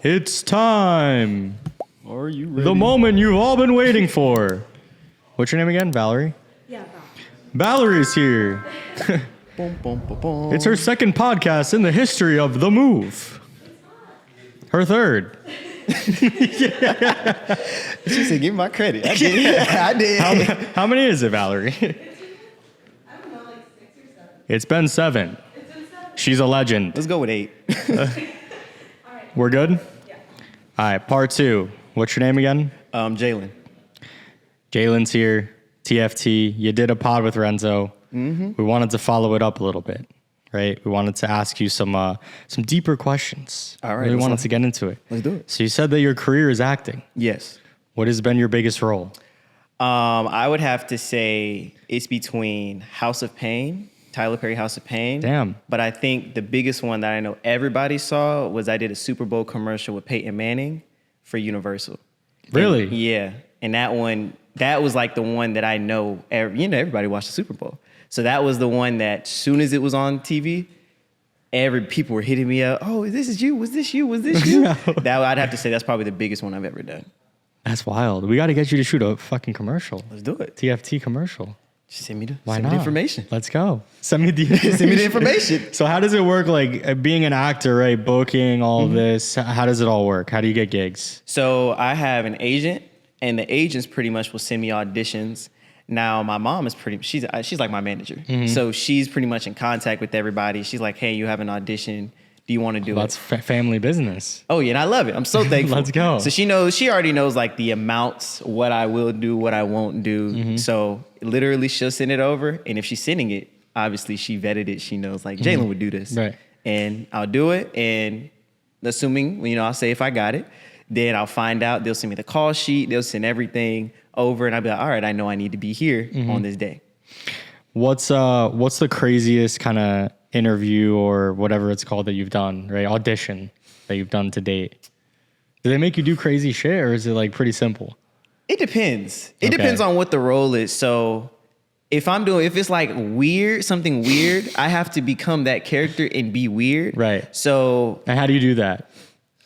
It's time. Are you ready? The moment you've all been waiting for. What's your name again? Valerie? Yeah, Valorie's here. Boom, boom, boom, boom. It's her second podcast in the history of The Move. Her third. She said, give me my credit. I did. I did. How many is it, Valerie? I don't know, like 6 or 7. It's been 7. It's been 7. She's a legend. Let's go with 8. All right. We're good? Yeah. All right, part 2. What's your name again? Jalen. Jalen's here. TFT. You did a pod with Renzo. Mm-hmm. We wanted to follow it up a little bit, right? We wanted to ask you some deeper questions. All right. We wanted to get into it. Let's do it. So you said that your career is acting. Yes. What has been your biggest role? I would have to say it's between House of Pain, Tyler Perry House of Pain. Damn. But I think the biggest one that I know everybody saw was I did a Super Bowl commercial with Peyton Manning for Universal. Really? And, yeah. And that was like the one that I know, everybody watched the Super Bowl. So that was the one that soon as it was on TV, people were hitting me up. Oh, this is you. Was this you? Was this you? That I'd have to say that's probably the biggest one I've ever done. That's wild. We got to get you to shoot a fucking commercial. Let's do it. TFT commercial. Just send me the Why send not? Me the information. Let's go. Send me the information. Send me the information. So how does it work? Like being an actor, right? Booking, all of this. How does it all work? How do you get gigs? So I have an agent, and the agents pretty much will send me auditions. Now my mom is she's like my manager. Mm-hmm. So she's pretty much in contact with everybody. She's like, hey, you have an audition. Do you want to do it? That's family business. Oh yeah, and I love it. I'm so thankful. Let's go. So she already knows like the amounts, what I will do, what I won't do. Mm-hmm. So literally she'll send it over. And if she's sending it, obviously she vetted it. She knows like Jalen would do this. Right. And I'll do it. And assuming, I'll say if I got it, then I'll find out. They'll send me the call sheet. They'll send everything over. And I'll be like, all right, I know I need to be here on this day. What's the craziest kind of interview or whatever it's called that you've done, right? Audition that you've done to date. Do they make you do crazy shit or is it like pretty simple? It depends. It depends on what the role is. So if it's like something weird, I have to become that character and be weird. Right. So. And how do you do that?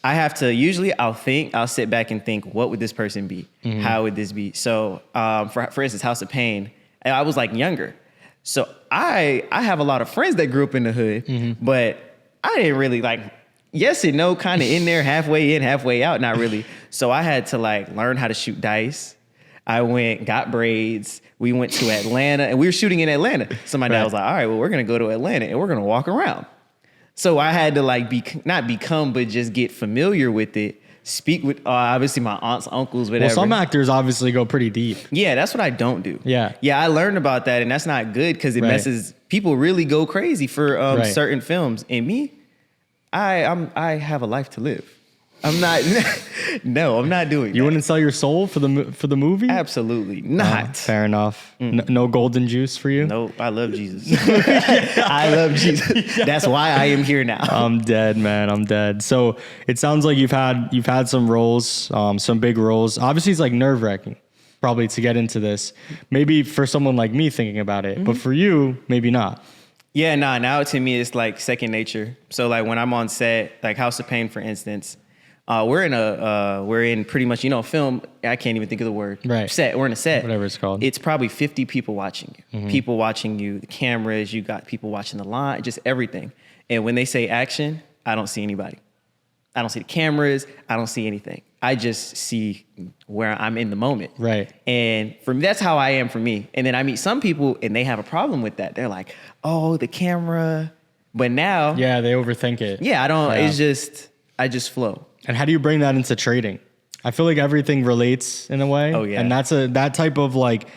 I have to, usually I'll sit back and think, what would this person be? Mm-hmm. How would this be? So for instance, House of Pain, I was like younger. So I have a lot of friends that grew up in the hood, but I didn't really like, yes and no, kind of in there, halfway in, halfway out, not really. So I had to like learn how to shoot dice. I got braids. We went to Atlanta and we were shooting in Atlanta. So my dad was like, all right, well, we're going to go to Atlanta and we're going to walk around. So I had to like not become, but just get familiar with it. Speak with obviously my aunts, uncles, whatever. Well, some actors obviously go pretty deep. Yeah, that's what I don't do. Yeah, I learned about that, and that's not good because it messes. People really go crazy for certain films. And me, I have a life to live. I'm not. No, I'm not doing. You that. wouldn't sell your soul for the movie? Absolutely not. Fair enough. No golden juice for you? No, I love Jesus. I love Jesus. That's why I am here now. I'm dead, man. I'm dead. So it sounds like you've had some roles, some big roles. Obviously, it's like nerve-wracking, probably to get into this. Maybe for someone like me thinking about it, but for you, maybe not. Yeah, now to me it's like second nature. So like when I'm on set, like House of Pain, for instance. We're in pretty much, film. I can't even think of the word. Right. Set. We're in a set. Whatever it's called. It's probably 50 people watching you. Mm-hmm. People watching you, the cameras, you got people watching the line, just everything. And when they say action, I don't see anybody. I don't see the cameras. I don't see anything. I just see where I'm in the moment. Right. And for me, that's how I am for me. And then I meet some people and they have a problem with that. They're like, oh, the camera. But now. Yeah, they overthink it. Yeah, I just flow. And how do you bring that into trading? I feel like everything relates in a way. Oh, yeah. And that type of like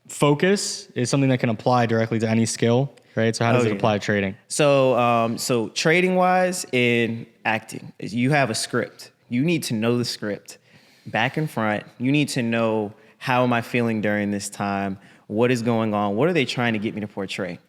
focus is something that can apply directly to any skill, right? So how does it apply to trading? So trading wise in acting, you have a script. You need to know the script back and front. You need to know how am I feeling during this time? What is going on? What are they trying to get me to portray?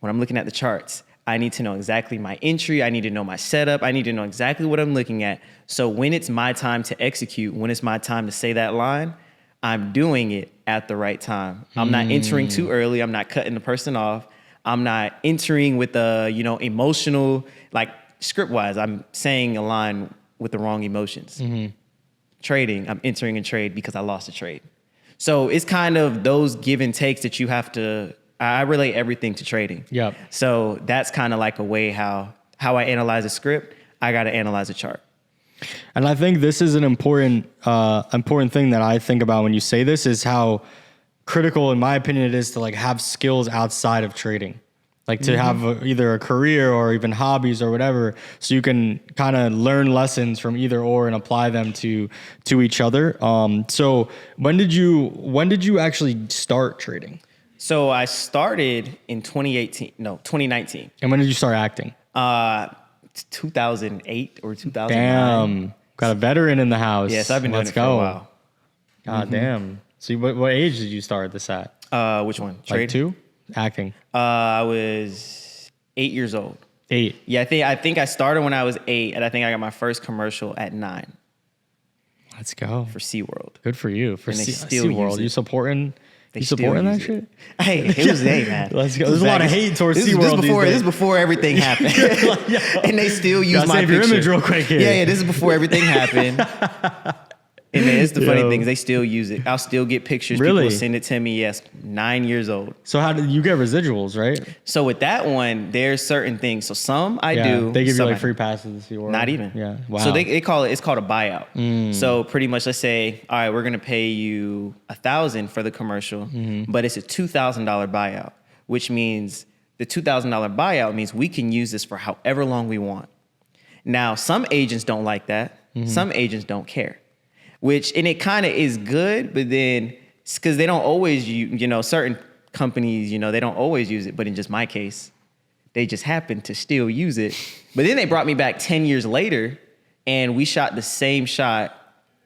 When I'm looking at the charts, I need to know exactly my entry. I need to know my setup. I need to know exactly what I'm looking at. So when it's my time to execute, when it's my time to say that line, I'm doing it at the right time. I'm not entering too early. I'm not cutting the person off. I'm not entering with emotional, like script-wise. I'm saying a line with the wrong emotions. Trading, I'm entering a trade because I lost a trade. So it's kind of those give and takes that you have to, I relate everything to trading. Yep. So that's kind of like a way how I analyze a script. I got to analyze a chart. And I think this is an important thing that I think about when you say this is how critical, in my opinion, it is to like have skills outside of trading, like to have either a career or even hobbies or whatever, so you can kind of learn lessons from either or and apply them to each other. So when did you actually start trading? So I started in 2019. And when did you start acting? 2008 or 2009. Damn, got a veteran in the house. Yes, I've been doing Let's it for a go. while. God damn. So what age did you start this at? Which one? Like Trade? 2? Acting. I was 8 years old. 8. Yeah, I think I started when I was 8, and I think I got my first commercial at 9 Let's go. for SeaWorld. Good for you. For And they still use SeaWorld. it. You supporting They you still supporting that use it. shit? Hey, it was man. Let's go. There's a lot of hate towards SeaWorld these This days. is before everything happened. And they still use Gotta my save your picture. image real quick here. Yeah, this is before everything happened. And then it's the funny Yo. thing is they still use it. I'll still get pictures. Really? People send it to me. Yes, 9 years old. So how did you get residuals, right? So with that one, there's certain things. So some I Yeah, do. they give you some like I free passes to SeaWorld. Not even. Yeah. Wow. So they call it's called a buyout. So pretty much, let's say, all right, we're gonna pay you $1,000 for the commercial, but it's a $2,000 buyout, which means the $2,000 buyout means we can use this for however long we want. Now, some agents don't like that. Some agents don't care, and it kind of is good, but then because they don't always use, certain companies, they don't always use it, but in just my case, they just happen to still use it. But then they brought me back 10 years later, and we shot the same shot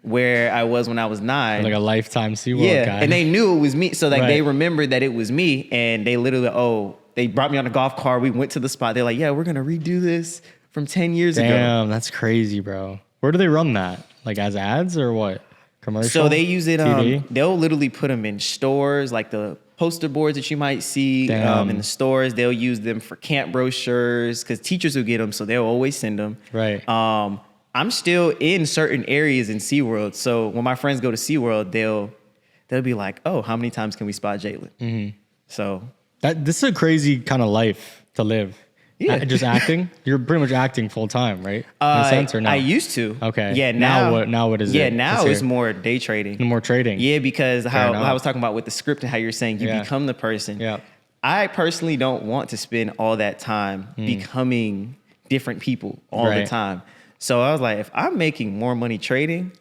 where I was when I was 9. like a lifetime SeaWorld guy. And they knew it was me. So like Right. they remembered that it was me, and they literally, they brought me on a golf cart. We went to the spot. They're like, yeah, we're going to redo this from 10 years ago. Damn, that's crazy, bro. Where do they run that? Like as ads or what? Commercial? So they use it, TV? they'll literally put them in stores, like the poster boards that you might see Damn. in the stores. They'll use them for camp brochures because teachers will get them, so they'll always send them. Right. I'm still in certain areas in SeaWorld. So when my friends go to SeaWorld, they'll be like, oh, how many times can we spot Jalen? So This is a crazy kind of life to live. Yeah. Just acting? You're pretty much acting full time, right? In a sense or no? I used to. Okay. Yeah. Now what is it? Yeah. Now Let's it's hear. more day trading. No more trading. Yeah, because how enough. I was talking about with the script and how you're saying you Yeah. become the person. Yeah. I personally don't want to spend all that time becoming different people all the Right. time. So I was like, if I'm making more money trading,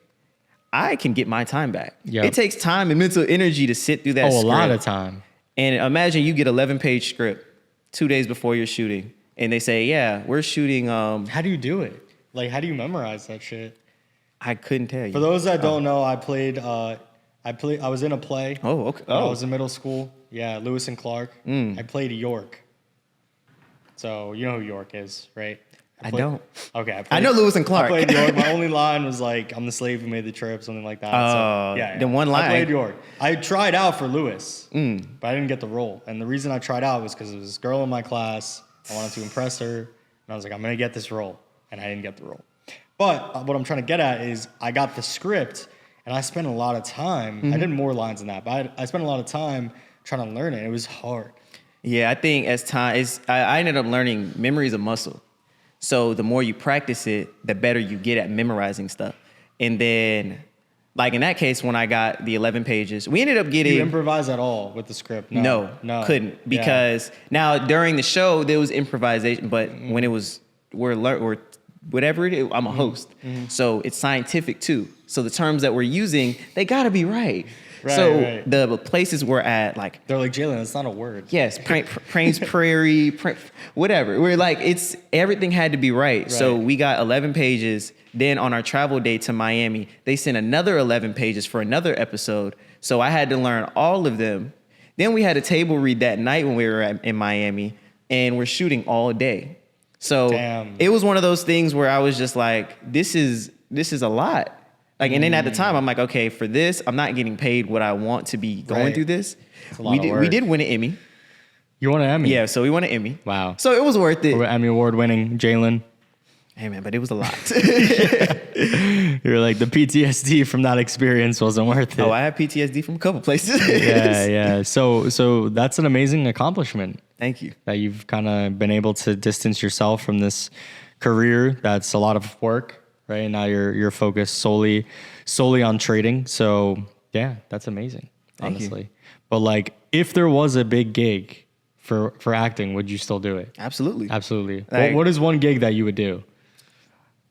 I can get my time back. Yep. It takes time and mental energy to sit through that Oh, script. a lot of time. And imagine you get 11-page script 2 days before you're shooting. And they say, yeah, we're shooting. How do you do it? Like, how do you memorize that shit? I couldn't tell you. For those that don't know, I was in a play. Oh, okay. When I Oh. was in middle school. Yeah, Lewis and Clark. I played York. So you know who York is, right? I don't. Okay. I know Lewis and Clark. I played York. My only line was like, I'm the slave who made the trip, something like that. Oh, the one line. I played York. I tried out for Lewis, but I didn't get the role. And the reason I tried out was because there was this girl in my class. I wanted to impress her. And I was like, I'm going to get this role. And I didn't get the role. But what I'm trying to get at is I got the script, and I spent a lot of time. I did more lines than that, but I spent a lot of time trying to learn it. It was hard. Yeah, I think as time I ended up learning memory is a muscle. So the more you practice it, the better you get at memorizing stuff. And then, like in that case, when I got the 11 pages, we ended up Did getting. you improvise at all with the script? No, couldn't. Yeah. Because now during the show, there was improvisation, but when it was, we're whatever it is, I'm a host. So it's scientific too. So the terms that we're using, they gotta be right. Right, so right. the places we're at, like, They're like, Jalen, that's not a word. yes, Prains Prairie, whatever. We're like, everything had to be right. So Right. we got 11 pages. Then on our travel day to Miami, they sent another 11 pages for another episode. So I had to learn all of them. Then we had a table read that night when we were in Miami, and we're shooting all day. So Damn. it was one of those things where I was just like, this is a lot. Like, and then at the time, I'm like, okay, for this, I'm not getting paid what I want to be going Right. through this. It's a lot We of did, we work. did win an Emmy. You won an Emmy? Yeah, so we won an Emmy. Wow. So it was worth it. Emmy award winning Jalen. Hey man, but it was a lot. You're like, the PTSD from that experience wasn't worth it. Oh, I have PTSD from a couple places. Yeah. So that's an amazing accomplishment Thank you. that you've kind of been able to distance yourself from this career that's a lot of work, right? Now you're focused solely on trading. So yeah, that's amazing, Thank honestly. you. But like, if there was a big gig for acting, would you still do it? Absolutely. Absolutely. Like- what is one gig that you would do?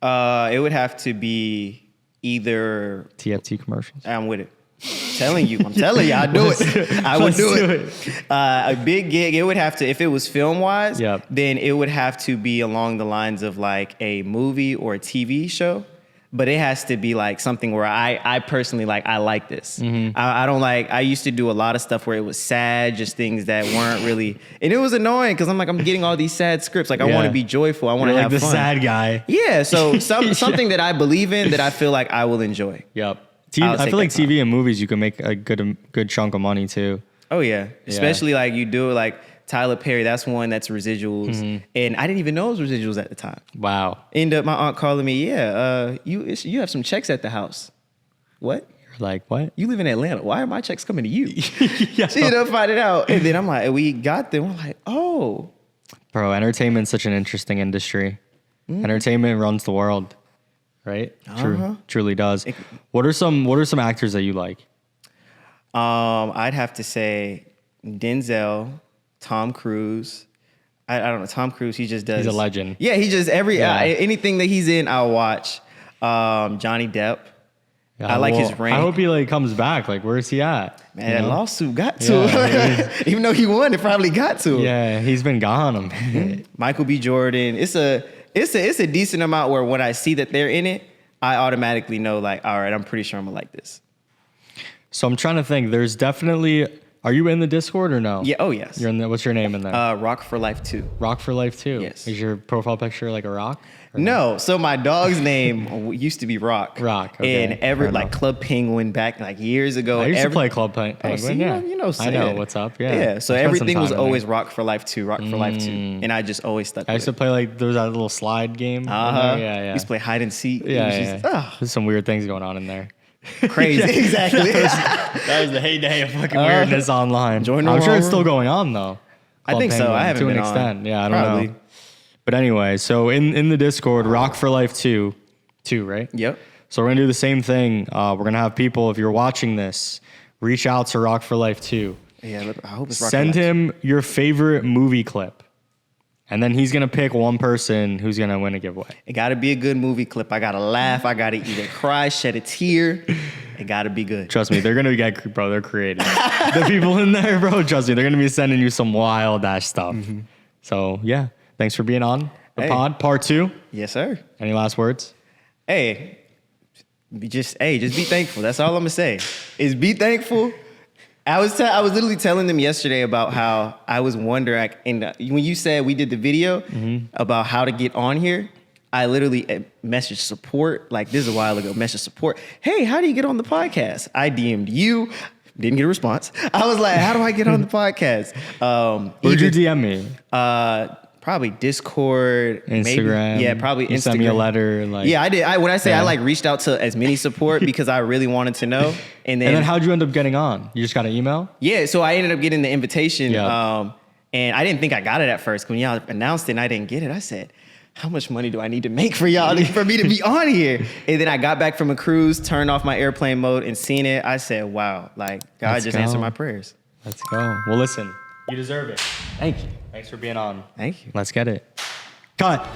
It would have to be either TFT commercials. I'm with it. I'm telling you, I'd do it. I would do it. A big gig, it would have to, if it was film wise, Yep. then it would have to be along the lines of like a movie or a TV show. But it has to be like something where I personally like, I like this. Mm-hmm. I don't like, I used to do a lot of stuff where it was sad, just things that weren't really, and it was annoying because I'm like, I'm getting all these sad scripts. Like I Yeah. want to be joyful. I want to You're have like the fun. sad guy. Yeah, so something that I believe in that I feel like I will enjoy. Yep. I'll I take feel like that time. TV and movies, you can make a good chunk of money too. Oh yeah, especially like you do it like Tyler Perry. That's one that's residuals, Mm-hmm. and I didn't even know it was residuals at the time. Wow. End up my aunt calling me, you have some checks at the house. What? You're like, what? You live in Atlanta. Why are my checks coming to you? Yeah. She ended up finding out, and then I'm like, we got them. I'm like, oh, Bro, entertainment's such an interesting industry. Entertainment runs the world, right? Truly does. What are some actors that you like? I'd have to say Denzel, Tom Cruise. I don't know. Tom Cruise, he just does. He's a legend. Yeah, he just Yeah. anything that he's in, I'll watch. Johnny Depp. Yeah, I like his well, reign. I hope he like comes back. Like, where's he at? Man, You that know? lawsuit got to Yeah. him. Even though he won, it probably got to him. Yeah, he's been gone a minute. Michael B. Jordan. It's a decent amount where when I see that they're in it, I automatically know like, all right, I'm pretty sure I'm gonna like this. So I'm trying to think. There's definitely. Are you in the Discord or no? Yeah. Oh yes. You're in the. What's your name in there? Rock for Life 2. Rock for Life 2. Yes. Is your profile picture like a rock? Or No, so my dog's name used to be Rock. Rock, okay. And ever Fair like enough. Club Penguin back like years ago. I used to play Club Penguin. See, Yeah, you know, I know saying. what's up. Yeah. Yeah. So I spent some everything was time in always there. Rock for Life 2, Rock for Life 2, and I just always stuck. I with used to play like there was that little slide game. in Uh-huh. there. Yeah. Used to play hide and seek. It Yeah, was yeah. just, There's some weird things going on in there. crazy. Yeah. Exactly. That was the heyday of fucking weirdness online. join the I'm sure it's war still room. going on though. I Club think so. I Penguin, haven't to been an on. extent. Yeah, I don't Probably. know. But anyway, so in the Discord, Rock for Life 2, right? Yep. So we're gonna do the same thing. We're gonna have people, if you're watching this, reach out to Rock for Life 2. Yeah. I hope it's Rock for Send Life. him your favorite movie clip. And then he's gonna pick one person who's gonna win a giveaway. It got to be a good movie clip. I got to laugh. I got to either cry, shed a tear. It got to be good. Trust me, they're gonna get, bro. They're creative. The people in there, bro. Trust me, they're gonna be sending you some wild ass stuff. So yeah, thanks for being on the Hey. pod, part 2. Yes, sir. Any last words? Hey, just be thankful. That's all I'm gonna say. Is be thankful. I was literally telling them yesterday about how I was wondering, like, when you said we did the video about how to get on here, I literally messaged support, like this is a while ago, messaged support, hey, how do you get on the podcast? I DM'd you, didn't get a response. I was like, how do I get on the podcast? Where'd you DM me? Probably Discord, Instagram. Maybe. Yeah, probably you Instagram. Sent me a letter. Like, Yeah, I did. When I say Yeah. I like reached out to as many support because I really wanted to know. And then, And then how'd you end up getting on? You just got an email? yeah, so I ended up getting the invitation. Yeah. And I didn't think I got it at first. When y'all announced it and I didn't get it, I said, how much money do I need to make for y'all for me to be on here? And then I got back from a cruise, turned off my airplane mode and seen it. I said, wow, like God Let's just go. answered my prayers. Let's go. Well, listen, you deserve it. Thank you. Thanks for being on. Thank you. Let's get it. Cut.